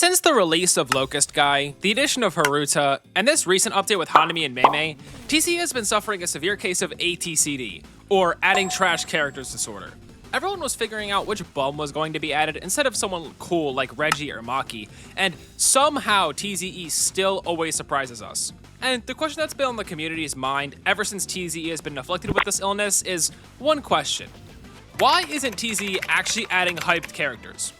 Since the release of Locust Guy, the addition of Haruta, and this recent update with Hanami and Meimei, TCE has been suffering a severe case of ATCD, or adding trash characters disorder. Everyone was figuring out which bum was going to be added instead of someone cool like Reggie or Maki, and somehow TZE still always surprises us. And the question that's been on the community's mind ever since TZE has been afflicted with this illness is one question. Why isn't TZE actually adding hyped characters?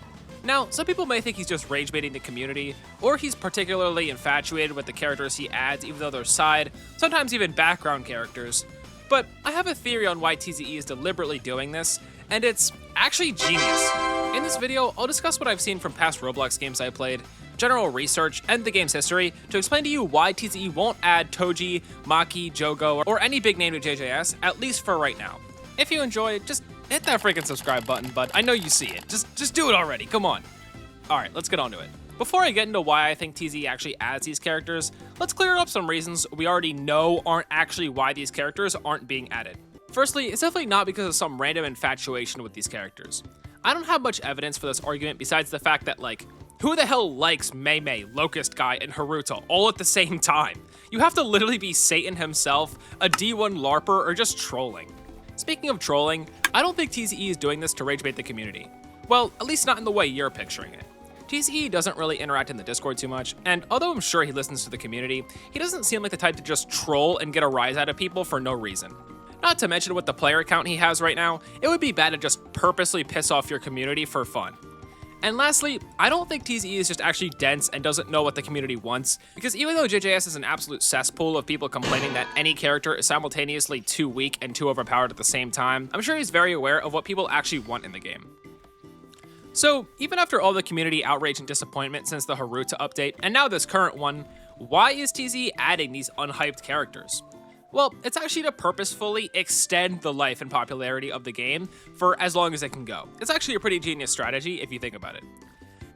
Now, some people may think he's just rage baiting the community, or he's particularly infatuated with the characters he adds even though they're side, sometimes even background characters. But I have a theory on why TZE is deliberately doing this, and it's actually genius. In this video, I'll discuss what I've seen from past Roblox games I played, general research, and the game's history to explain to you why TZE won't add Toji, Maki, Jogo, or any big name to JJS, at least for right now. If you enjoy, just hit that freaking subscribe button, but I know you see it. Just do it already, come on. Alright, let's get on to it. Before I get into why I think TZE actually adds these characters, let's clear up some reasons we already know aren't actually why these characters aren't being added. Firstly, it's definitely not because of some random infatuation with these characters. I don't have much evidence for this argument besides the fact that, like, who the hell likes Meimei, Locust Guy, and Haruta all at the same time? You have to literally be Satan himself, a D1 LARPer, or just trolling. Speaking of trolling, I don't think TZE is doing this to ragebait the community. Well, at least not in the way you're picturing it. TZE doesn't really interact in the Discord too much, and although I'm sure he listens to the community, he doesn't seem like the type to just troll and get a rise out of people for no reason. Not to mention with the player count he has right now, it would be bad to just purposely piss off your community for fun. And lastly, I don't think TZE is just actually dense and doesn't know what the community wants, because even though JJS is an absolute cesspool of people complaining that any character is simultaneously too weak and too overpowered at the same time, I'm sure he's very aware of what people actually want in the game. So, even after all the community outrage and disappointment since the Haruta update, and now this current one, why is TZE adding these unhyped characters? Well, it's actually to purposefully extend the life and popularity of the game for as long as it can go. It's actually a pretty genius strategy if you think about it.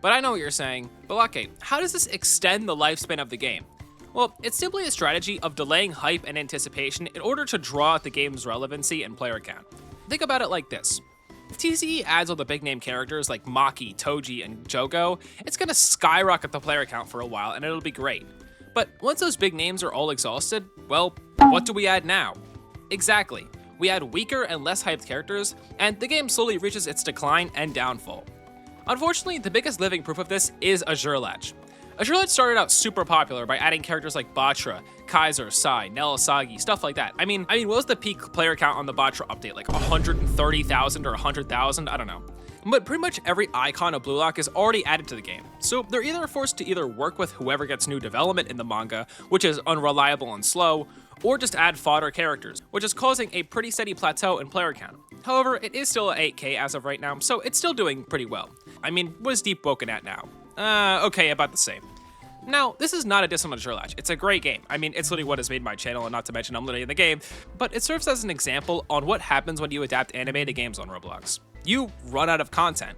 But I know what you're saying, but okay, how does this extend the lifespan of the game? Well, it's simply a strategy of delaying hype and anticipation in order to draw out the game's relevancy and player count. Think about it like this. If TZE adds all the big name characters like Maki, Toji, and Jogo, it's gonna skyrocket the player count for a while and it'll be great. But once those big names are all exhausted, well, what do we add now? Exactly, we add weaker and less hyped characters, and the game slowly reaches its decline and downfall. Unfortunately, the biggest living proof of this is Azure Latch. Azure Latch started out super popular by adding characters like Batra, Kaiser, Sai, Nelasagi, stuff like that. I mean, what was the peak player count on the Batra update? Like 130,000 or 100,000? I don't know. But pretty much every icon of Blue Lock is already added to the game, so they're either forced to either work with whoever gets new development in the manga, which is unreliable and slow, or just add fodder characters, which is causing a pretty steady plateau in player count. However, it is still at 8k as of right now, so it's still doing pretty well. I mean, what is Debunking at now? Okay, about the same. Now, this is not a diss on Azure Latch. It's a great game. I mean, it's literally what has made my channel, and not to mention I'm literally in the game, but it serves as an example on what happens when you adapt anime to games on Roblox. You run out of content.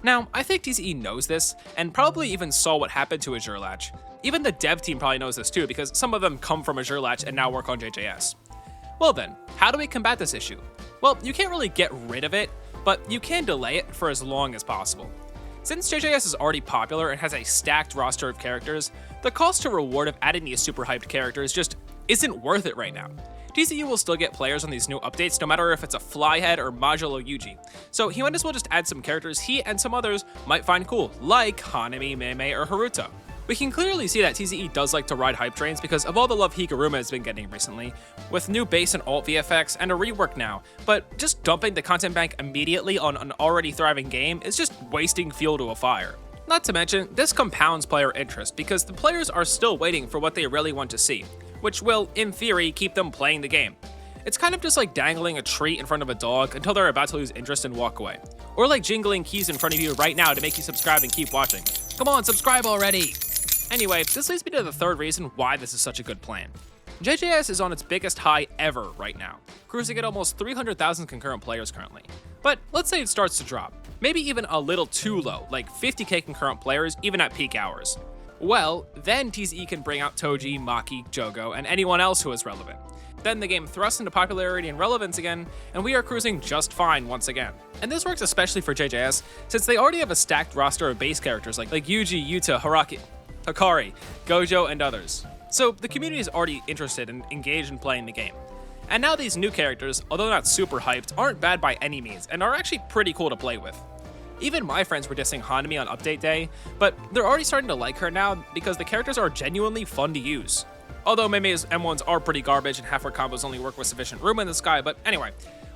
Now, I think TCE knows this, and probably even saw what happened to Azure Latch. Even the dev team probably knows this too, because some of them come from Azure Latch and now work on JJS. Well then, how do we combat this issue? Well, you can't really get rid of it, but you can delay it for as long as possible. Since JJS is already popular and has a stacked roster of characters, the cost to reward of adding these super hyped characters just isn't worth it right now. TCE will still get players on these new updates no matter if it's a Flyhead or Modulo Yuji, so he might as well just add some characters he and some others might find cool, like Hanami, Meimei, or Haruta. We can clearly see that TZE does like to ride hype trains because of all the love Higuruma has been getting recently, with new base and alt VFX and a rework now, but just dumping the content bank immediately on an already thriving game is just wasting fuel to a fire. Not to mention, this compounds player interest because the players are still waiting for what they really want to see, which will, in theory, keep them playing the game. It's kind of just like dangling a treat in front of a dog until they're about to lose interest and walk away. Or like jingling keys in front of you right now to make you subscribe and keep watching. Come on, subscribe already! Anyway, this leads me to the third reason why this is such a good plan. JJS is on its biggest high ever right now, cruising at almost 300,000 concurrent players currently. But let's say it starts to drop, maybe even a little too low, like 50k concurrent players even at peak hours. Well, then TZE can bring out Toji, Maki, Jogo, and anyone else who is relevant. Then the game thrusts into popularity and relevance again, and we are cruising just fine once again. And this works especially for JJS, since they already have a stacked roster of base characters like Yuji, Yuta, Hikari, Gojo, and others. So the community is already interested and engaged in playing the game. And now these new characters, although not super hyped, aren't bad by any means, and are actually pretty cool to play with. Even my friends were dissing Hanami on update day, but they're already starting to like her now because the characters are genuinely fun to use. Although Mei's M1s are pretty garbage and half her combos only work with sufficient room in the sky, but anyway.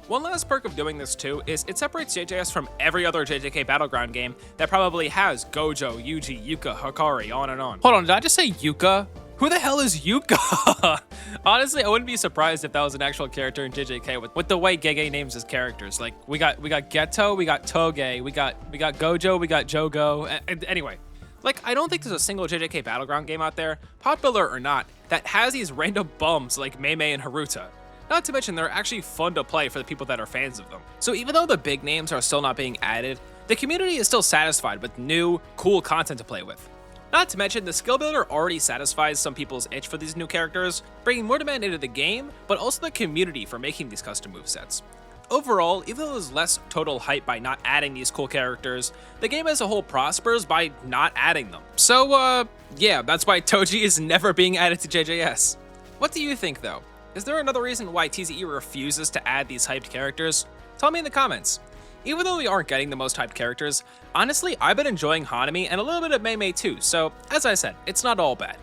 One last perk of doing this too is it separates JJS from every other JJK Battleground game that probably has Gojo, Yuji, Yuka, Hikari, on and on. Hold on, did I just say Yuka? Who the hell is Yuka? Honestly, I wouldn't be surprised if that was an actual character in JJK with the way Gege names his characters. Like we got Geto, we got Toge, we got Gojo, we got Jogo. Anyway, like I don't think there's a single JJK Battleground game out there, popular or not, that has these random bums like Mei and Haruta. Not to mention they're actually fun to play for the people that are fans of them. So even though the big names are still not being added, the community is still satisfied with new, cool content to play with. Not to mention, the skill builder already satisfies some people's itch for these new characters, bringing more demand into the game, but also the community for making these custom movesets. Overall, even though there's less total hype by not adding these cool characters, the game as a whole prospers by not adding them. So, yeah, that's why Toji is never being added to JJS. What do you think, though? Is there another reason why TZE refuses to add these hyped characters? Tell me in the comments. Even though we aren't getting the most hyped characters, honestly, I've been enjoying Hanami and a little bit of Mei too, so as I said, it's not all bad.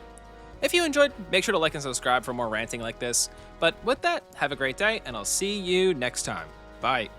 If you enjoyed, make sure to like and subscribe for more ranting like this. But with that, have a great day, and I'll see you next time. Bye.